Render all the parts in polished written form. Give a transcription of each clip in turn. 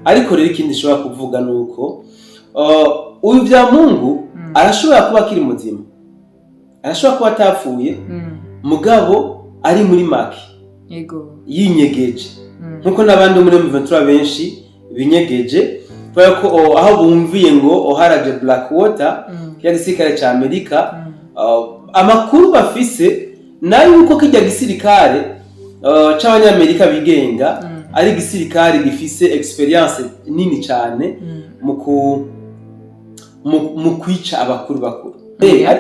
ariko rero ikindi nshobora kuvuga nuko uyu Vyamungu arashobora kuba akiri muzima, arashobora kuba atapfuye mugabo ari muri make yinyegeje nkuko n'abandi muri M23 benshi binyegeje kubera ko aho bumviye ngo oharaje Blackwater ya gisirikare ca Amerika amakuru bafise nayo yuko kijya gisirikare c'abanyamerika bigenga ari gisirikare gifise experience nini cyane mu kwica abakuru bakuru.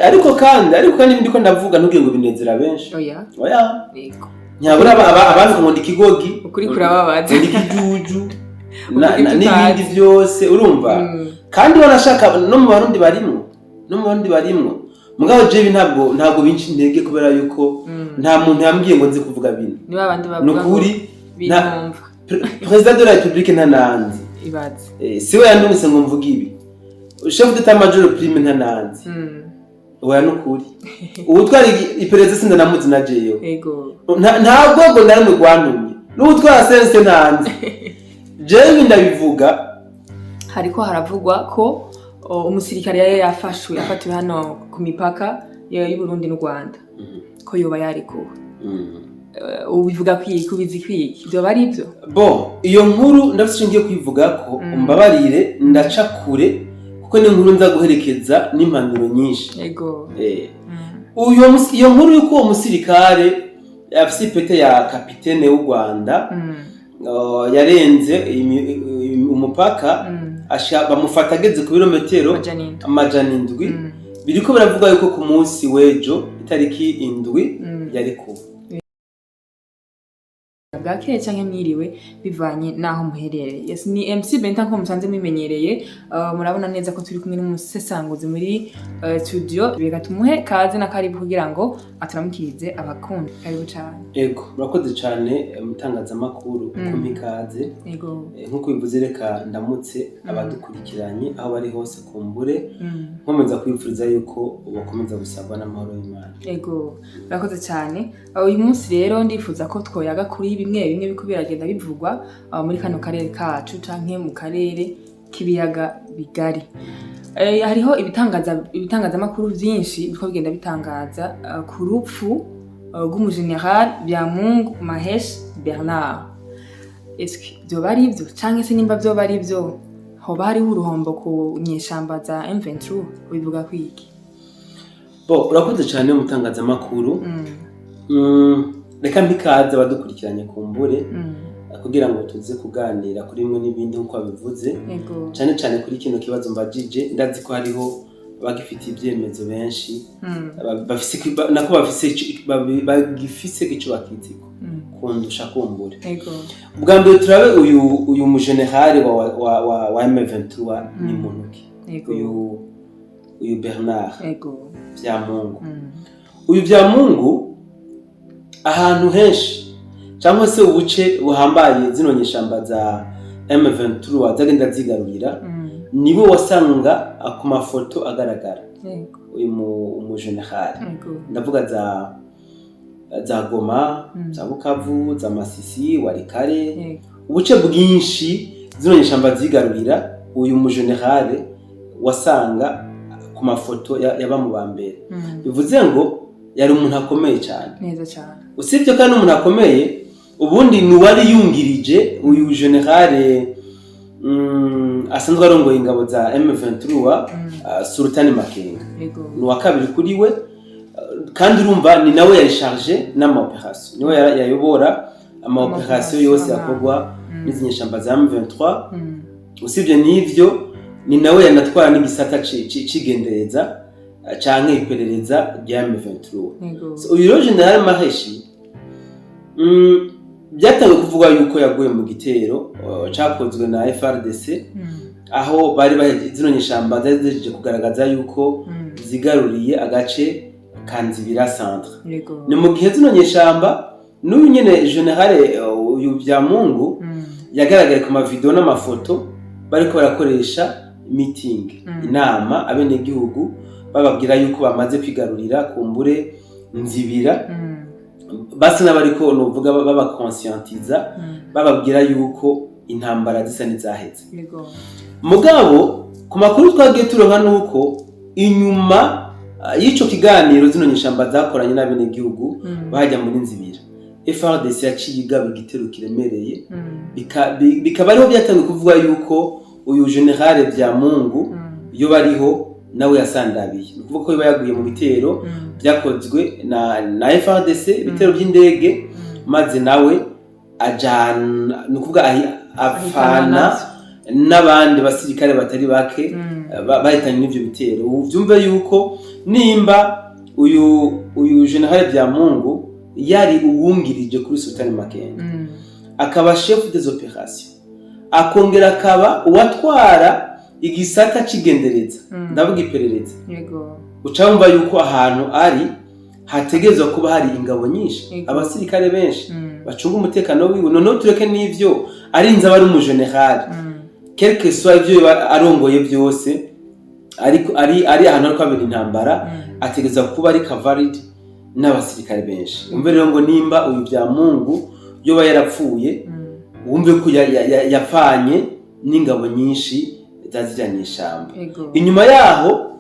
Ariko kandi ndiko ndavuga ntubwiye ngo binezera benshi. Oya. Nyabura abantu ngo ndikigogi ukuri kurababaza ndikijuju n'ibindi byose urumva. Kandi wanashaka no mu Barundi barimwo. Mugabo jewe ntabwo binci intege kubera yuko nta muntu yambwiye ngo nzi kuvuga bino. Niba abandi bavuga nukuri binumva. President de la République ntananzi. Ibaze. Siwe yandungise ngo mvuge ibi. Chef d'état-major prime ntananzi. Oya nukuri. Ubutwari iperereza sinda namuzi na jeyo. Ego. Ntabwo ngo narimwe gwantumye. N'ubutwara sense ntanzi. Jewe ndabivuga hariko haravugwa ko umusirikare yafashwe afatiwe hano ku mipaka y'u Burundi n'u Rwanda ko yoba yarikuwe. Ubivuga kubizi kwiki byo bari byo iyo nkuru ndafite ngiye kwivuga ko umbabarire ndaca kure kuko ni nkuru nza guherekeza n'impanuro nyinshi. Yego. Iyo nkuru yuko uwo musirikare afise ipete ya kapitene w'u Rwanda yarenze umupaka bamufata ageze ku birometero 700 biriko baravuga yuko ku munsi w'ejo itariki 7 yari kuba bwakeye canke mwiriwe bivanye naho muherereye. Yes, ni MC Benta ko musanze mimenyereye. Murabona neza ko turi kumwe n'umusesanguzi muri studio. Bega tumuhe kaze na karibu kugira ngo aturamukirize abakundi. Karibu cyane. Ego, murakoze cyane mutangaza makuru kumpi kaze. Ego. Nkuko bivuze reka ndamutse abadukurikiranye aho bari hose kumbure. Nkomeza kwifuriza yuko bakomeza gusabwa n'amahoro y'Imana. Ego. Murakoze cyane. Uyu munsi rero ndifuza ko twoyaga kuri bimwe biko biragenda bivugwa muri kano karere kacu canke mu karere kibiyaga bigari. Hariho ibitangaza makuru byinshi biko bigenda bitangaza ku rupfu rw'umugeneral Vyamungu Mahesh Bernard. Eske byo bari byo canke se nimba byo bari byo hoba hariho uruhombo ku nyeshamba za M23 bivuga kwiki? Urakoze cyane mutangaza makuru. Reka mbikaze abadukurikiranye kumbure kugira ngo tuze kuganira kuri imwe n'ibindi nkuko babivuze cyane kuri kino kibazo mbajije. Ndazi ko hariho bagifite ibyemezo benshi bagifise ico bakiziko kundusha kumbure. Ubwa mbere turabe uyu mugeneral wa M23 ni munuki uyu Bernard Vyamungu. Uyu Vyamungu ahantu henshi cyangwa se ubuce buhambaye zino nyeshamba za M23 zagenda zigarurira nibo wasanga ku mafoto agaragara. Uyu umugeneral ndavuga za Goma, za Bukavu, za Masisi, Walikale, ubuce bwinshi zino nyeshamba zigarurira uyu umugeneral wasanga ku mafoto yaba mu bambere. Bivuze ngo yari umuntu akomeye cyane. Neza cyane. Usibye kandi umuntu akomeye ubundi nuwari yungirije uyu general asanzwe arongoye ingabo za M23 Sultan Makenga. Nuwa kabiri kuri we kandi urumva ni nawe yari charge n'ama operation. Niwe yayobora ama operation yose yakorwa n'izinyeshamba za M23. Usibye n'ivyo ni nawe yanatwara n'igisata cigendereza canke iperereza rya M23. Uyu General Maheshi byatangiye kuvuga yuko yaguye mu gitero cyakozwe na FRDC aho bari zino nyeshamba zaje kugaragaza yuko zigaruriye agace Kanzibira centre. Ni mu gihe zino nyeshamba n'uyu nyene General uyu Vyamungu yagaragaye ku mavideo n'amafoto bariko barakoresha meeting inama abene gihugu bababwira yuko bamaze kwigarurira kumbure Nzibira basi n'abariko novuga baba conscientiza bababwira yuko intambara zisa n'izaheze. Yego. Mugabo ku makuru twagiye turonka nuko inyuma y'ico kiganiro zino nyeshamba zakoranye n'abenegihugu bajya muri Nzibira, FARDC yaciye igaba igitero kiremereye, bikaba ariho byatangiye kuvuga yuko uyu General Byamungu iyo bariho nawe yasandabiye, ni ukuvuga ko iba yaguye mu bitero byakozwe na FARDC, ibitero by'indege, maze nawe ajana, ni ukuvuga afana n'abandi basirikare batari bake bahitanye n'ivyo bitero. Uvyumve yuko nimba uyu General Byamungu yari uwungirije kuri Sultan Makenga, akaba chef des opérations, akongera akaba uwatwara igisata cigendereza, ndavuga iperereza. Yego. Ucamva yuko ahantu ari hategerezwa kuba hari ingabo nyinshi, abasirikare benshi bacunga umutekano wiwe. Noneho tureke n'ivyo arinze abari mu general, quelque soit ivyo arongoye byose, ariko ari ahantu ariko abera intambara, ategerezwa kuba ari cavalry n'abasirikare benshi. Umve rero ngo nimba uyu Byamungu yoba yarapfuye, wumve ko yapfanye n'ingabo nyinshi zazijanye ishamba. Inyuma yaho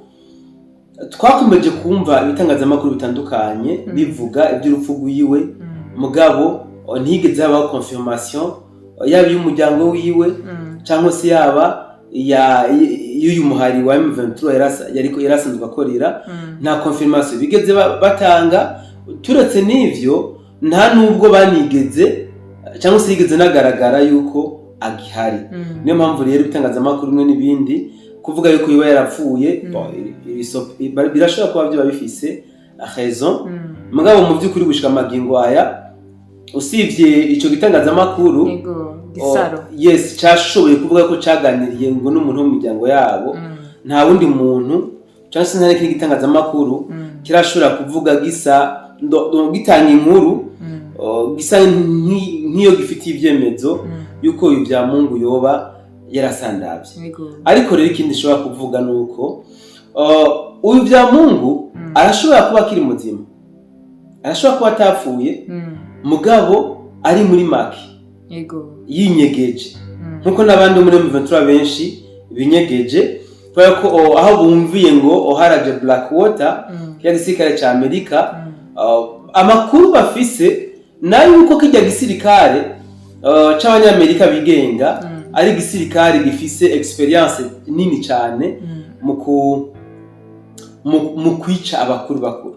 twakomeje kumva ibitangazamakuru bitandukanye bivuga iby'urupfu rwiwe, mugabo ntigeze habaho confirmation yaba y'umuryango wiwe cyangwa se yaba y'uyu muhari wa M23 yarasanzwe akorera. Nta confirmation bigeze batanga. Turetse n'ivyo nta nubwo banigeze cyangwa se yigeze nagaragara yuko agihari. Niyo mpamvu rero ibitangazamakuru bimwe n'ibindi kuvuga yuko yiba yarapfuye, birashobora kuba byo babifise raison, mugabo mu by'ukuri gushika magingo aya usivye ico gitangazamakuru yes cyashoboye kuvuga ko caganiriye ngo n'umuntu wo mu miryango yabo, nta wundi muntu cyangwa se nta gitangazamakuru kirashobora kuvuga gitanga inkuru gisa nk'iyo gifitiye ivyemezo yuko uyu Byamungu yoba yarasandavye. Ariko rero ikindi shobora kuvuga nuko uyu Byamungu arashobora kuba kiri muzima, arashobora kuba atapfuye, mugabo ari muri maki yinyegeje nkuko n'abandi muri M23 benshi binyegeje, kubera ko aho bumviye ngo oharaje Blackwater ya gisirikare ca Amerika, amakuru bafise nayo yuko kijya gisirikare c'abanyamerika bigenga ari gisirikare gifise experience nini cyane mu kwica abakuru.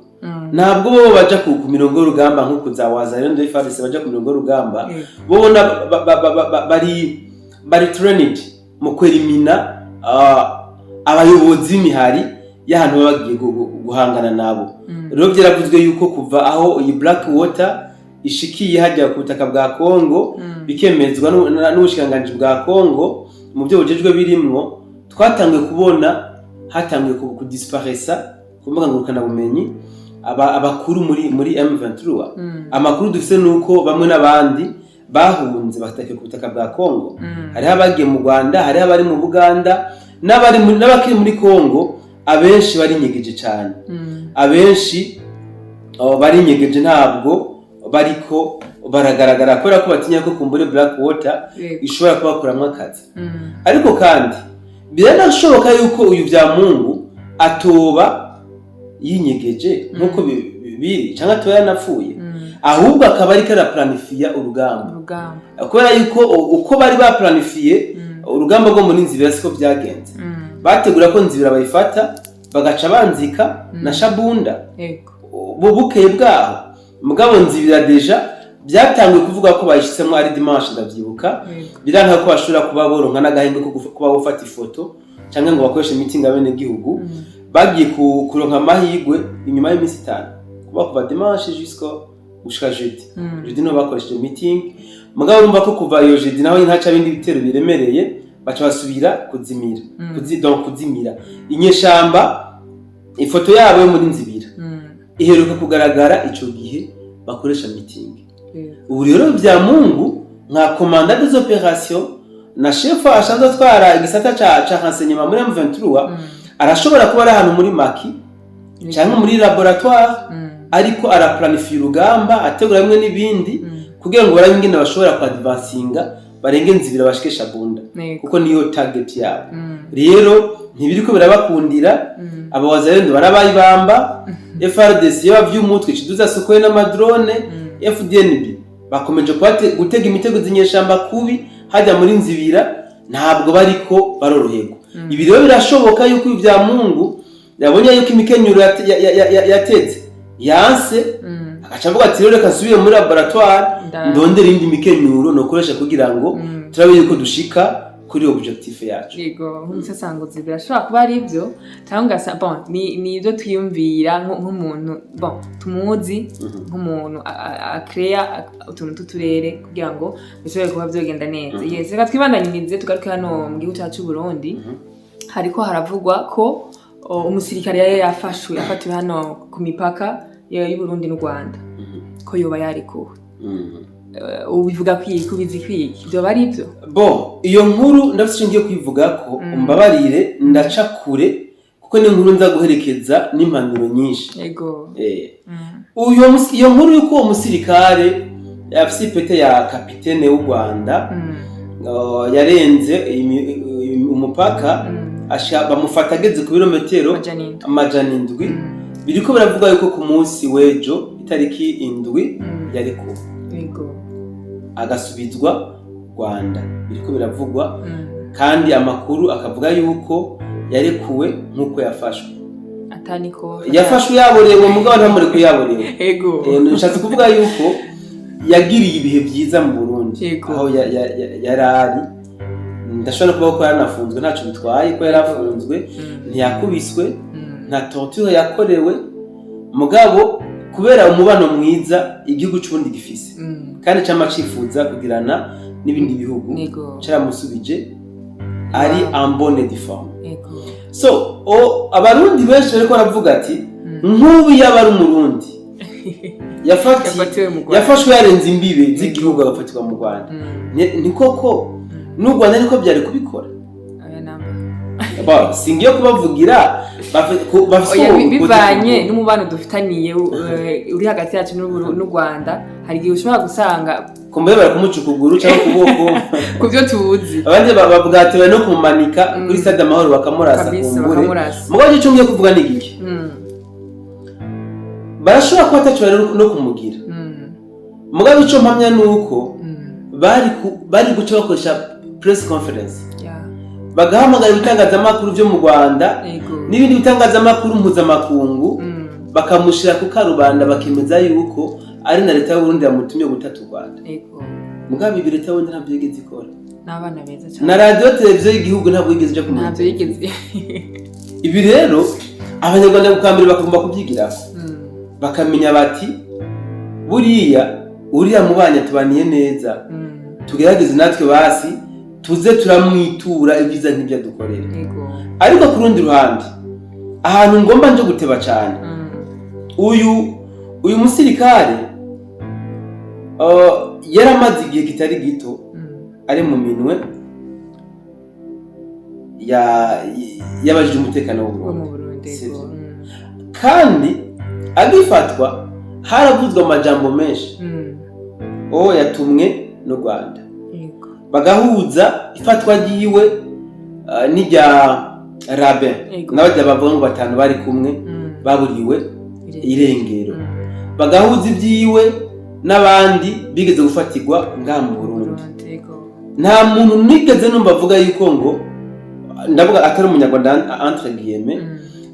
Ntabwo bo baja ku mirongo y'urugamba nkuko za Wazalendo de FARDC baja ku mirongo y'urugamba, bo bari trained mu kwerimina abayobozi b'imihari y'ahantu bagiye guhangana nabo. Rero byaravuzwe yuko kuva aho iyi Blackwater ishikiye hajya ku butaka bwa Kongo, bikemezwa n'ubushikanganje bwa Kongo mu byo bujejwe birimwo, twatangiye kubona hatangiye kudisparesa ku mbuga ngurukana bumenyi abakuru muri M23. Amakuru dufise nuko bamwe n'abandi bahunze batakiye ku butaka bwa Kongo, hariho abagiye mu Rwanda, hariho abari mu Buganda, n'abakiri muri Kongo. Abenshi barinyegeje cyane, abenshi barinyegeje, ntabwo bariko baragaragara kubera ko batinya ko kumbure Blackwater ishobora kubakuramwo akazi. Ariko kandi biranashoboka yuko uyu Byamungu atoba yinyegeje nkuko biri cyangwa atoba yanapfuye, ahubwo akaba ariko araplanifiya urugamba, kubera yuko uko bari baplanifiye urugamba rwo muri Nzibira siko byagenze. Bategura ko Nzibira bayifata bagaca banzika na Shabunda bukeye bwaho, mugabo Nzibira deja byatangiye kuvuga ko bayishitsemo ari dimanche, ndavyibuka. Biranka ko bashobora kuba boronka n'agahenge ko kuba bofata ifoto cyangwa ngo bakoreshe meeting abene gihugu. Bagiye kuronka amahigwe inyuma y'imisi 5 kuba kuva dimanche gushika jeudi no bakoresheje meeting, mugabo urumva ko kuva iyo jeudi naho ntaca bindi bitero biremereye, baca basubira kuzimira inyeshamba. Ifoto yabo muri Nzibira iheruka kugaragara ico gihe bakoresha meeting. Ubu rero Byamungu nka commandant des opérations na chef ashanzwe atwara igisata ca renseignement muri M23, arashobora kuba ari ahantu muri maki cyangwa muri laboratoire, ariko araplanifira urugamba, ategura bimwe n'ibindi kugira ngo barabe ingene bashobora kwadvancinga barenge nzibira bashike Shabunda Nego. kuko niyo target yabo rero ntibiriko birabakundira abawazalendo barabayibamba FRDC y'abavyumutwe kiduza sokoye n'amadrone FDNB bakomeje gutega imitego zinyeshamba kubi hajya muri nzibira ntabwo bariko baroroherwa ibi rero birashoboka yuko ivya Mungu yabonye yuko imikenyuro yateze yanse agaca avuga ati rero reka nsubire muri laboratoire ndondera indi mikenyuro nokoresha kugira ngo turabe yuko dushika kuri objectif yacu. Yego, nk'umusasanguzi birashobora kuba ari ibyo cyangwa bon ni ibyo twiyumvira nk'umuntu bon tumuzi nk'umuntu akrea utuntu tuturere kugira ngo bishobore kuba byogenda neza. Yes, reka twibandanyirize tugaruke hano mu gihugu cyacu Burundi. Hariko haravugwa ko umusirikare yafatiwe hano ku mipaka y'u Burundi n'u Rwanda ko yoba yarikuwe. Ubivuga kubizi kwiki byo bari byo bo iyo nkuru ndafite ngiye kwivuga ko umbabarire ndaca kure kuko ni nkuru nza guherekeza n'impanuro nyinshi yego iyo nkuru yuko umusirikare yafise ipete ya kapitene w'u Rwanda yarenze umupaka bamufata ageze ku birometero amajana indwi biriko biravuga yuko ku munsi w'ejo itariki indwi yarekuwe agasubizwa Rwanda biriko biravugwa kandi amakuru akavuga yuko yarekuwe nkuko yafashwe ataniko yafashwe yaborewe mugabo ntamureko yaborewe ego nshatse kuvuga yuko yagiriye ibihe byiza mu Burundi aho yarari ndashobora kuvuga ko yaranafunzwe ntaco bitwaye ko yarafunzwe ntiyakubiswe nta torture yakorewe mugabo kubera umubano mwiza igihugu cy'ubundi gifise kandi cyama cifuza kugirana n'ibindi bihugu caramusubije ari en bonne forme so abarundi benshi bariko baravuga ati nk'ubu yaba ari umurundi yafashwe yarenze imbibe z'igihugu agafatirwa mu Rwanda ni koko n'u Rwanda niko byari kubikora singiye kubavugira bivanye n'umubano dufitaniye uri hagati yacu n'u Rwanda hari igihe ushobora gusanga kumbe bari kumuca ukuguru cyangwa ukuboko kubyo tuzi abandi bavuga ati bari no kumumanika kuri stade Amahoro bakamurasa kumbure mugabo cyo ngiye kuvuga ni giki barashobora kuba atacyo no kumugira mugabo icyo mpamya nuko bari guca bakoresha press conference bagahamagara ibitangazamakuru byo mu Rwanda n'ibindi bitangazamakuru mpuzamakungu bakamushira ku karubanda bakemeza yuko ari na leta y'u Burundi yamutumye gutatu Rwanda mugabo ibi leta y'u ntabyo yigeze ikora n'abana beza cyane na radio televiziyo y'igihugu ntabwo yigeze cyo kumenya ntabyo yigeze ibi rero abanyarwanda bukambere bakagomba kubyigiraho bakamenya bati uriya mubanya tubaniye neza tugerageze natwe basi tuze turamwitura ibyiza nk'ibyo dukorera ariko ku rundi ruhande ahantu ngomba nje guteba cyane uyu musirikare yaramaze igihe kitari gito ari mu minwe y'abajije umutekano w'Uburundi kandi agifatwa haravuzwe amajambo menshi yatumwe n'u Rwanda bagahuza ifatwa ryiwe n'irya Rabin n'abajya bavuga ngo batanu bari kumwe baburiwe irengero bagahuza ibyiwe n'abandi bigeze gufatirwa ngaha mu Burundi nta muntu nigeze numva avuga yuko ngo ndavuga atari umunyarwanda entre guillemets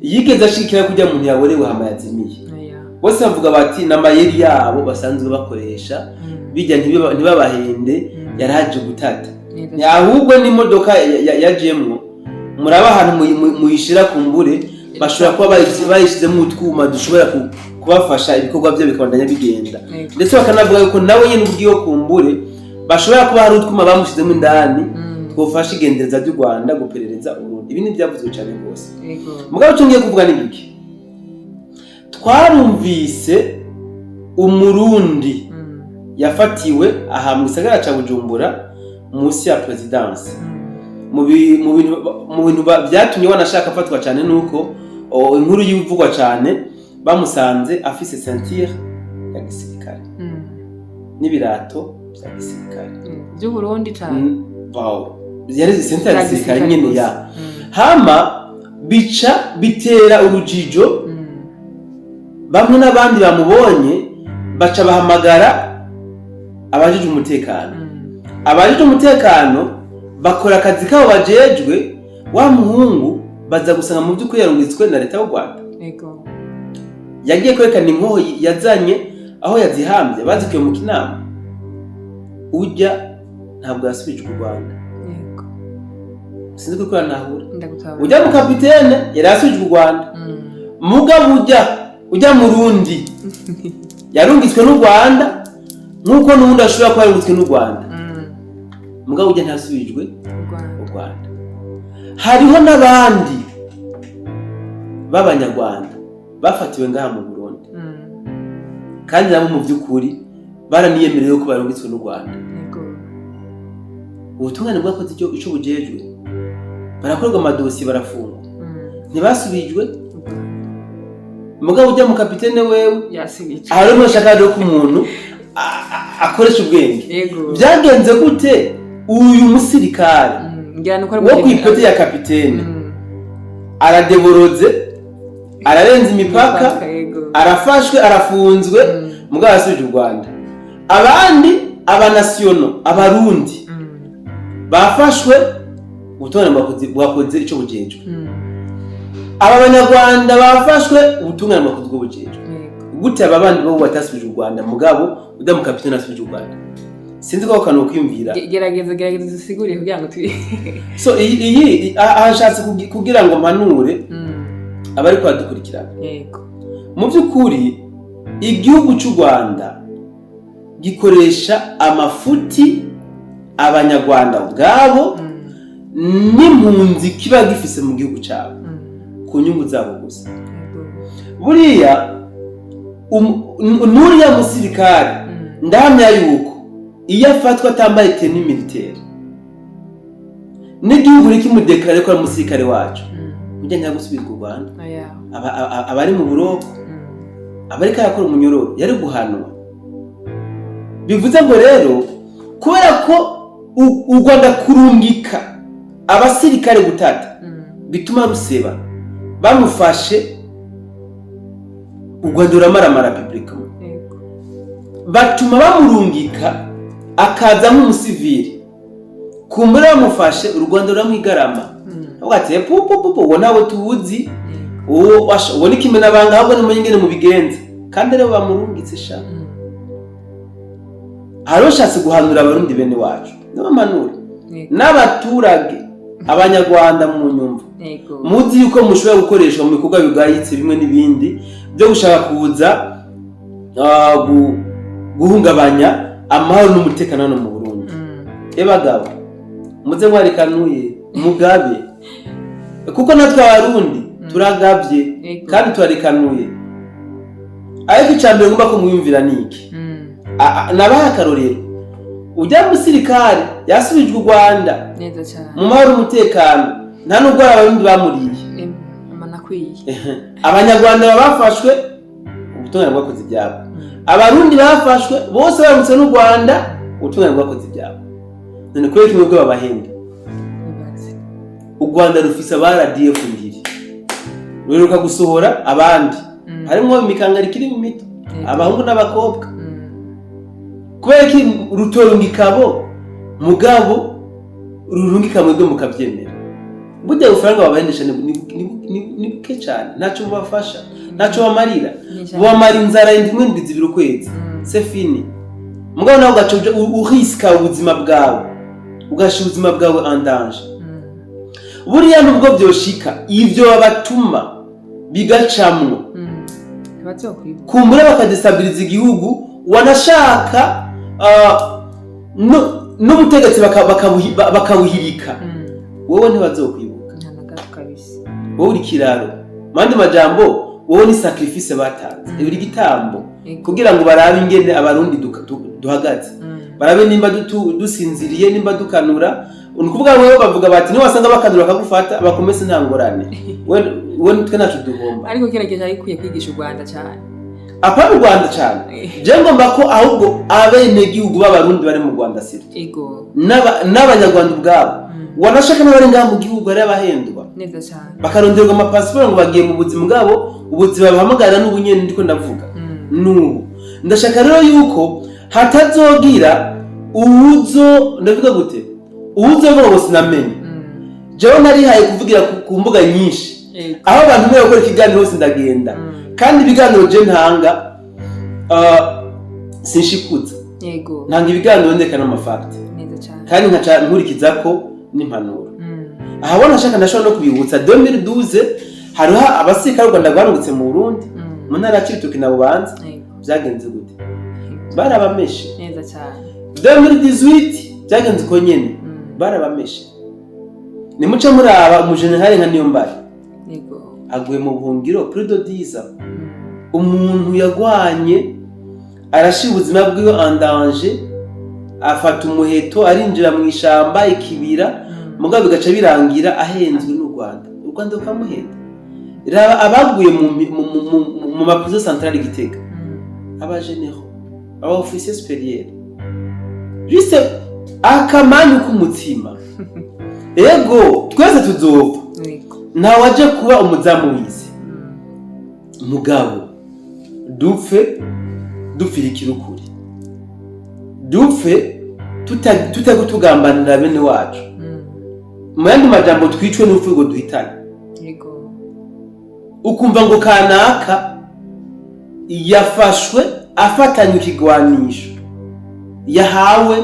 yigeze ashikira kujya umuntu yaborewe hama yazimiye bose bavuga bati n'amayeri yabo basanzwe bakoresha bijya ntibabahende yaraje gutata ahubwo n'imodoka yajemwo muraba ahantu muyishira kumbure bashobora kuba bayishizemo utwuma dushobora kubafasha ibikorwa byo bikabandanya bigenda ndetse bakanavuga yuko nawe nyene ubwiyo kumbure bashobora kuba hari utwuma bamushizemo indani twofasha igendereza ry'u Rwanda guperereza Urundi ibi ni byavuzwe cyane rwose mugabo cyo ngiye kuvuga n'ibiki twarumvise umurundi yafatiwe aha mu gisagara ca Bujumbura munsi ya presidence mu bintu byatumye wanashaka afatwa cyane nuko inkuru y'ivugwa cyane bamusanze afise ceinture ya gisirikare n'ibirato bya gisirikare by'u Burundi cyane yari senta ya gisirikare nyene ya hama bica bitera urujijo bamwe n'abandi bamubonye baca bahamagara abajije umutekano bakora akazi kabo bajejwe wa muhungu baza gusanga mu by'ukuri yarungitswe na leta y'u Rwanda yagiye kwerekana inkoho yazanye aho yazihambye bazikuye mu Kinama ujya ntabwo yasubijwe u Rwanda sinzi ko nahura ujya mu kapitene yari yasubijwe u Rwanda mugabo ujya mu Rundi yarungitswe n'u Rwanda nk'uko n'ubundi ashobora kuba yarungitswe n'u Rwanda mugabo ujya ntasubijwe u Rwanda hariho n'abandi b'abanyarwanda bafatiwe ngaha mu Burundi kandi nabo mu by'ukuri baraniyemerewe ko barungitswe n'u Rwanda ubutungane bwakoze icyo bujejwe barakorwa amadosiye barafungwa ntibasubijwe mugabo ujya mu kapitene wewe hari umushaka ko umuntu akoresha ubwenge byagenze gute uyu musirikare wo kwipoti ya kapitene aradeboroze ararenza imipaka arafashwe arafunzwe mugabo asubije u Rwanda abandi abanasyono abarundi bafashwe ubutungane bwakoze icyo bujejwe aba banyarwanda bafashwe ubutungane bwakoze ubwo bujejwe gute aba bandi bo batasubije u Rwanda mugabo ujya mu kapitene asubije u Rwanda sinzi ko kano kwiyumvira gerageza usiguriye kugira ngo tubi so iyi ahashatse kugira ngo mpanure abari kwadukurikirana mu by'ukuri igihugu cy'u Rwanda gikoresha amafuti abanyarwanda ubwabo n'impunzi kiba gifise mu gihugu cyabo ku nyungu zabo gusa buriya nuriya musirikare ndahamya yuko iyo afatwa atambaye teni militaire n'igihugu rikimudekarare ko ari umusirikare wacu ujya nta gusubizwa u Rwanda abari mu buroko abariko arakora umunyororo yari guhanwa bivuze ngo rero kubera ko u Rwanda kurungika abasirikare gutata bituma ruseba bamufashe u Rwanda ruramaramara publika batuma bamurungika akaza nk'umusivili kumbura bamufashe u Rwanda ruramwigarama ugatiye uwo nawe tuwuzi uwo ni kimena banga ahubwo nimumenye ingene mu bigenza kandi rero bamurungitse sha haroshatse guhanura abarundi bene wacu n'abamanura n'abaturage abanyarwanda mu nyumva muzi yuko mushobora gukoreshwa mu bikorwa bigayitse bimwe n'ibindi byo gushaka kuza guhungabanya amahoro n'umutekano hano mu Burundi bagabo muze mwarekanuye mugabe kuko natwe abarundi turagabye kandi turarekanuye ariko icambere ngomba ko muyumvira niki nabaha akarorero ujya musirikare yasubijwe u Rwanda neza cyane mu mahoro n'umutekano nta nubwo abarundi bamuriye abanyarwanda bafashwe ubutungane bwakoze ibyabo abarundi bafashwe bose baramutse n'u Rwanda ubutungane bwakoze ibyabo none kubera kimwe bwo babahenda u Rwanda rufise RDF ndiri ruheruka gusohora abandi harimo imikangari kiri mu mito abahungu n'abakobwa kubera ki rutorungikabo mugabo rurungika mwebwe mukabyemera burya ufaranga babahendesha ni buke cyane ntacyo bubafasha ntacyo bamarira bamara inzara indimwe ndizibira ukwezi c'est fini mugabo nawe ugacoje uhiska ubuzima bwawe ugashyira ubuzima bwawe en danger buriya nubwo byoshika ivyo babatuma bigacamwo kumbura bakadestabiliza igihugu wanashaka n'ubutegetsi bakawuhirika wowe ntibazokwibuka wowe uri kiraro mandi majambo wowe ni sacrifice batanze uri gitambo kugira ngo barabe ingene abarundi duhagaze barabe nimba dusinziriye nimba dukanura ukuvuga wewe bavuga bati ni wasanga bakanura bakagufata bakomese nta ngorane we twe nacu duhomba ariko kirageje arikuye kwigisha u Rwanda cyane apana u Rwanda cyane je ngomba ko ahubwo abenegihugu b'abarundi bari mu Rwanda siri ego n'abanyarwanda ubwabo wanashaka n'abari ngaha mu gihugu ari abahendwa neza cyane bakaronderwa amapasiporo ngo bagiye mu buzima bwabo ubuzima bahamagarira n'ubunyene ndiko ndavuga n'ubu ndashaka rero yuko hatazogira uwuzo ndavuga gute uwuzo ngo sinamenye jewe narihaye kuvugira ku mbuga nyinshi aho abantu mwe bakora ikiganiro hose ndagenda kandi ibiganiro je ntanga sinshikuza yego ntanga ibiganiro ndekana amafakti neza cyane kandi nkaca nkurikiza ko n'impanuro ahabona nshaka ndashobora no kubibutsa 2012 hariho abasirikare Rwanda rwarungutse mu Burundi mu ntara ya Cibitoke na Bubanza byagenze gute barabameshe neza cyane 2018 byagenze uko nyene barabameshe nimuca muraba umujenerali nka Niyombare yego aguye mu buhungiro Prud'o Diza umuntu yagwanye arashira ubuzima bwiwe en danger afata umuheto arinjira mu ishamba ikibira mugabo bigaca birangira ahenzwe n'u Rwanda u Rwanda rukamuhenda raba abaguye mu maprizo centrale Gitega abagenero aba officier supérieur juste akamanyu k'umutima ego twese tuzopfa nta waje kuba umuzamu wize mugabo dupfe dupfirikira ukuri dupfe tutagutugambanira bene wacu mu yandi majambo twicwe n'urupfu ngo duhitane yego ukumva ngo kanaka yafashwe afatanye ikigwanisho yahawe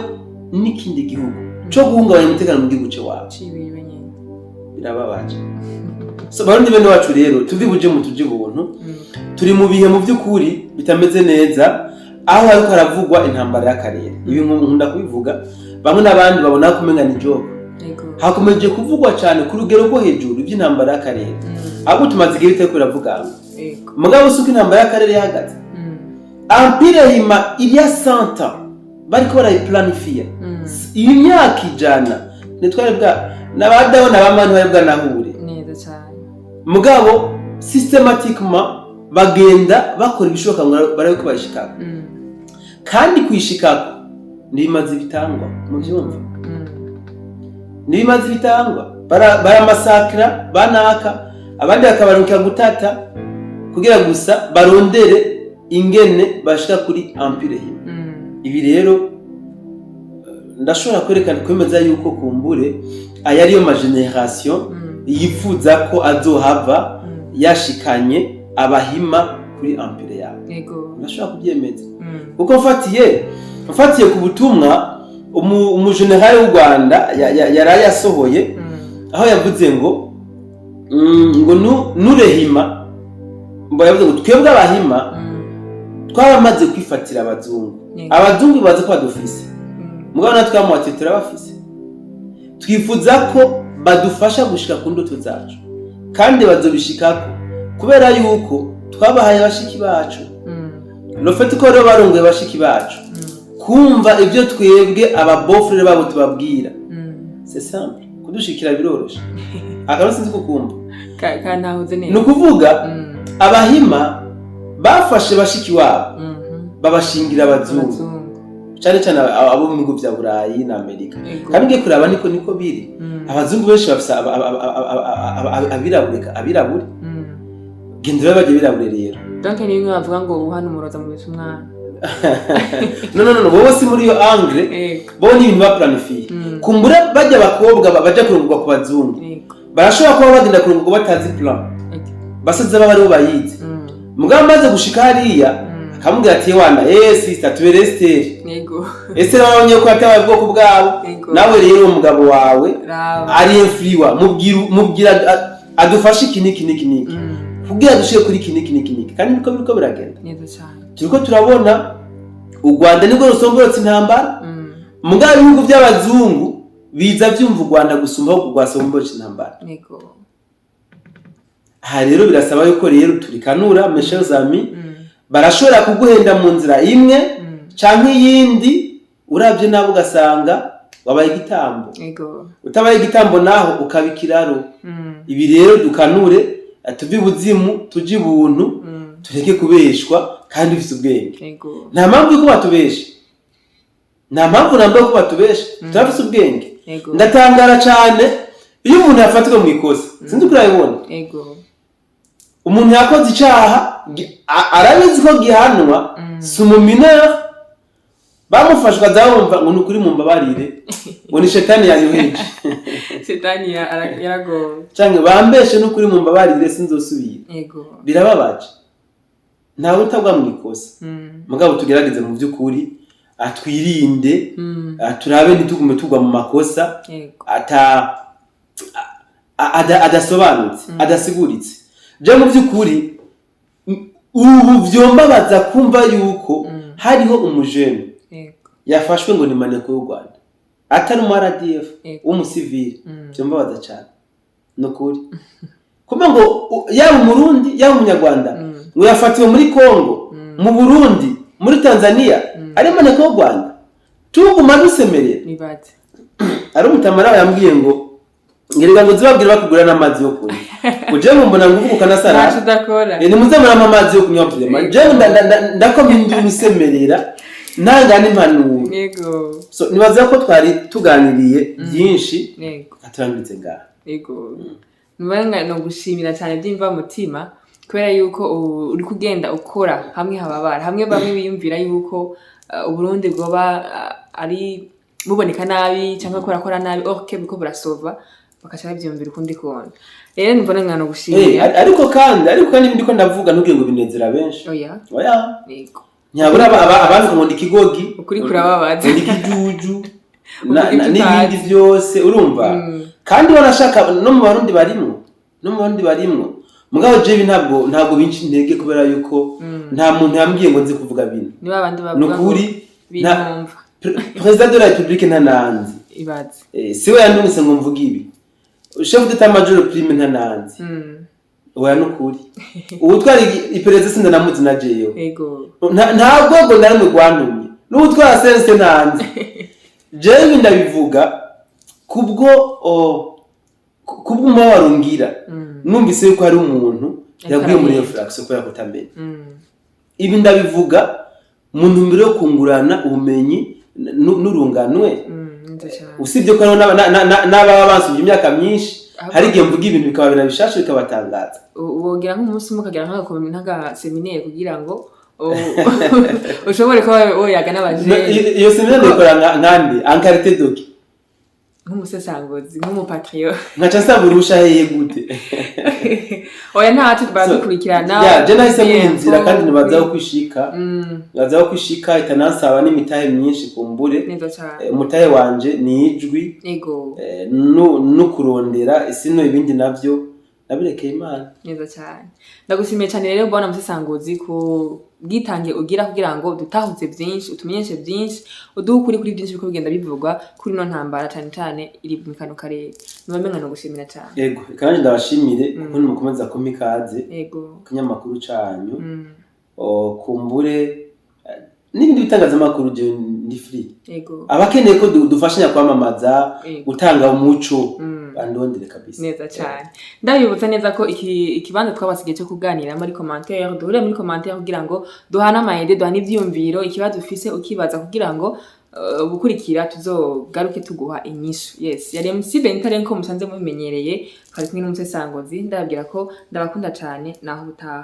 n'ikindi gihugu cyo guhungabanya umutekano mu gihugu cyawe birababaje so barundi bene wacu rero tuvi buje mu tuje buntu turi mu bihe mu by'ukuri bitameze neza aho hariko haravugwa intambara y'akarere ibi nkunda kubivuga bamwe n'abandi babona kumenga ni joke hakomeje kuvugwa cyane ku rugero rwo hejuru iby'intambara y'akarere ahubwo tumaze igihe biteko biravuga mugabo usuka intambara y'akarere yahagaze empire hima il y a 100 ans bariko barayiplanifia iyi myaka ijana nitware bwa nabadabona bamani bari bwa nahure neza cyane mugabo systematiquement bagenda bakora ibishoboka ngo barako bayishikaka kandi kwishikaka nibimaze bitangwa mu byumva nibimaze bitangwa bara masakra banaka abandi akabaruka gutata kugira gusa barondere ingene bashika kuri empire hima ibi rero ndashobora kwerekana kwemeza yuko kumbure aya ariyo ma generation yifuza ko azohava yashikanye abahima kuri empire yabo yego ndashobora kubyemeza kuko mfatiye ku butumwa umujenerali w'u Rwanda yari yasohoye aho yavuze ngo nurehima mbo yavuze ngo twebwe abahima twabamaze kwifatira abazungu baza ko badufise mugabo natwe twamuhatse turabafise twifuza ko badufasha gushika ku ndoto zacu kandi bazobishikako kubera yuko twabahaye bashiki bacu rofete ko rero barongoye bashiki bacu kumva ibyo twebwe ababofrere babo tubabwira c'est simple kudushikira biroroshe akaba sinzi kukumva kantahuze neza nukuvuga abahima bafashe bashiki wabo babashingira abazungu cyane cyane abo mu bihugu bya Burayi na Amerika kandi ngiye kuraba niko biri abazungu benshi bafisa abirabure gendera baje birabure rero donc ni bimwe bavuga ngo hano umuroza mu bisu mwana no bo si muri yo angle bo ni ibintu baplanifie kumbura bajya bakobwa baje kurungurwa ku bazungu barashobora kuba bagenda kurungurwa batazi plan basaza bari bo bayize mugabo maze gushika hariya akamubwira ati wana sister tubere yego Esther wabonye ko atabaye ubwoko bwabo nawe rero umugabo wawe ari influwa mubwira adufashe iki kugira dushike kuri iki kandi niko biriko biragenda neza cyane turiko turabona u Rwanda nibwo rusongorotse intambara mugabo ibihugu by'abazungu biza byumva u Rwanda gusumba aho rwasomboje intambara yego aha rero birasaba yuko rero turikanura mes chers amis barashobora kuguhenda mu nzira imwe canke yindi uravye nabo ugasanga wabaye igitambo utabaye igitambo naho ukabikiraro ibi rero dukanure tuvi buzimu tuji buntu tureke kubeshwa kandi ufite ubwenge. Yego. Nta mpamvu yuko batubesha, nta mpamvu nambaye ko batubesha, turafite ubwenge. Yego. Ndatangara cyane iyo umuntu yafatwa mu ikosa, sinzi ko urabibona. Yego. Umuntu yakoze icyaha arabizi ko gihanwa, si umuminera, bamufashwa azabumva ngo ni ukuri mumbabarire, ngo ni shetani yayoheje. Shetani yaragowe. Cyangwa bambeshe ni ukuri mumbabarire sinzosubira. Yego. Birababaje. Ntawe utagwa mu ikosa. Mugabo tugerageze mu by'ukuri atwirinde, turabe ntitugume tugwa mu makosa, adasobanutse, adasiguritse. Je mu by'ukuri ubu byombabaza kumva yuko hariho umujene yafashwe ngo ni maneko y'u Rwanda, atari mu RDF, w'umusivili. Byombabaza cyane nukuri, kumbe ngo yaba umurundi yaba umunyarwanda ngo yafatiwe muri Kongo, mu Burundi, muri Tanzania, ari maneko y'u Rwanda. Tuguma dusemerera. Nibate ari umutamara yambwiye ngo ngirira ngo zibabwira bakugura n'amazi yo kunywa. Uje mu mbona nguvuka nasara. Ntacu dakora. Ni muzamara amazi yo kunywa vyema. Je ndakomindi umusemerera ntangana impanuro. Yego. So nibaza ko twari tuganiriye byinshi. Yego. Aturangize ngaha. Yego. Nubanga no gushimira cyane byimva mutima kubera yuko uri kugenda ukora hamwe hababara. Hamwe bamwe biyumvira yuko Uburundi bwoba ari muboneka nabi cyangwa kora nabi okay biko burasova bakashaka byumvira ukundi kona. Rero nivona ngano gushimira. Ariko kandi ndiko ndavuga ntugiye ngo binezera benshi. Oya. Yego. Nyabura abantu ngo ndikigogi ukuri kurababaza. Ndikijuju. N'ibindi byose urumva. Kandi barashaka no mu Barundi barimwo. Mugabo jewe ntabwo binci intege kubera yuko nta muntu yambwiye ngo nzi kuvuga bino. Niba abandi bavuga nukuri binumva. President de la République ntananzi. Ibaze. Siwe yandungise ngo mvuge ibi. Chef d'état-major prime ntananzi. Oya nukuri. Ubutwari iperereza sinda namuzi na jeyo. Yego. Ntabwo ngo narimwe rwantumye. N'ubutwara sense ntanzi. Jewe ndabivuga kubwo warungira. Numvise yuko hari umuntu yaguye muri infraction ko yakutamenya. Ibi ndabivuga mu ntumbero yo kungurana ubumenyi n'urunganwe. Usibye ko n'ababa bansubye imyaka myinshi, hari igihe mvuga ibintu bikaba binabishasha bikabatangaza. Wogira nk'umunsi mukagira nk'aka seminaire kugira ngo ushobore ko oyaga n'abaje. Iyo seminaire ikora nkandi encarté doki. Nk'umusesangozi nk'umupatriot nkaca nsaba urusha heye gute. Oya ntacyo baradukurikirana. Ya je nahise mwinzira kandi nibazaho kwishika itanansaba n'imitahe myinshi kumbure. Neza cyane. Umutahe wanje ni ijwi. Yego. No kurondera isino ibindi navyo nabirekeye Imana. Neza cyane. Ndagushimiye cyane rero bwana musesangozi ku bwitange ugira kugira ngo dutahuze byinshi utumenyeshe byinshi udukuri kuri byinshi biko bigenda bivugwa kuri no ntambara cyane iri mu kano karere. Nubamenga no gushimira cyane. Yego kandi ndabashimire kuko nimukomeza kumikaze. Yego. Kinyamakuru canyu. Kumbure n'ibindi bitangazamakuru je ndi free. Yego. Abakeneye ko dufashanya kwamamaza gutanga umuco bandondere kabisa. Neza cyane. Ndabibutsa neza ko ikibanza twabasigiye cyo kuganira muri commentaire duhure muri commentaire kugira ngo duhana amayede duhana ivyumviro ikibazo ufise ukibaza kugira ngo bukurikira tuzogaruke tuguha inyishu. Yes, yari MC Benitare ko musanze mumenyereye kandi kumwe n'umusesangozi ndababwira ko ndabakunda cyane naho butaha.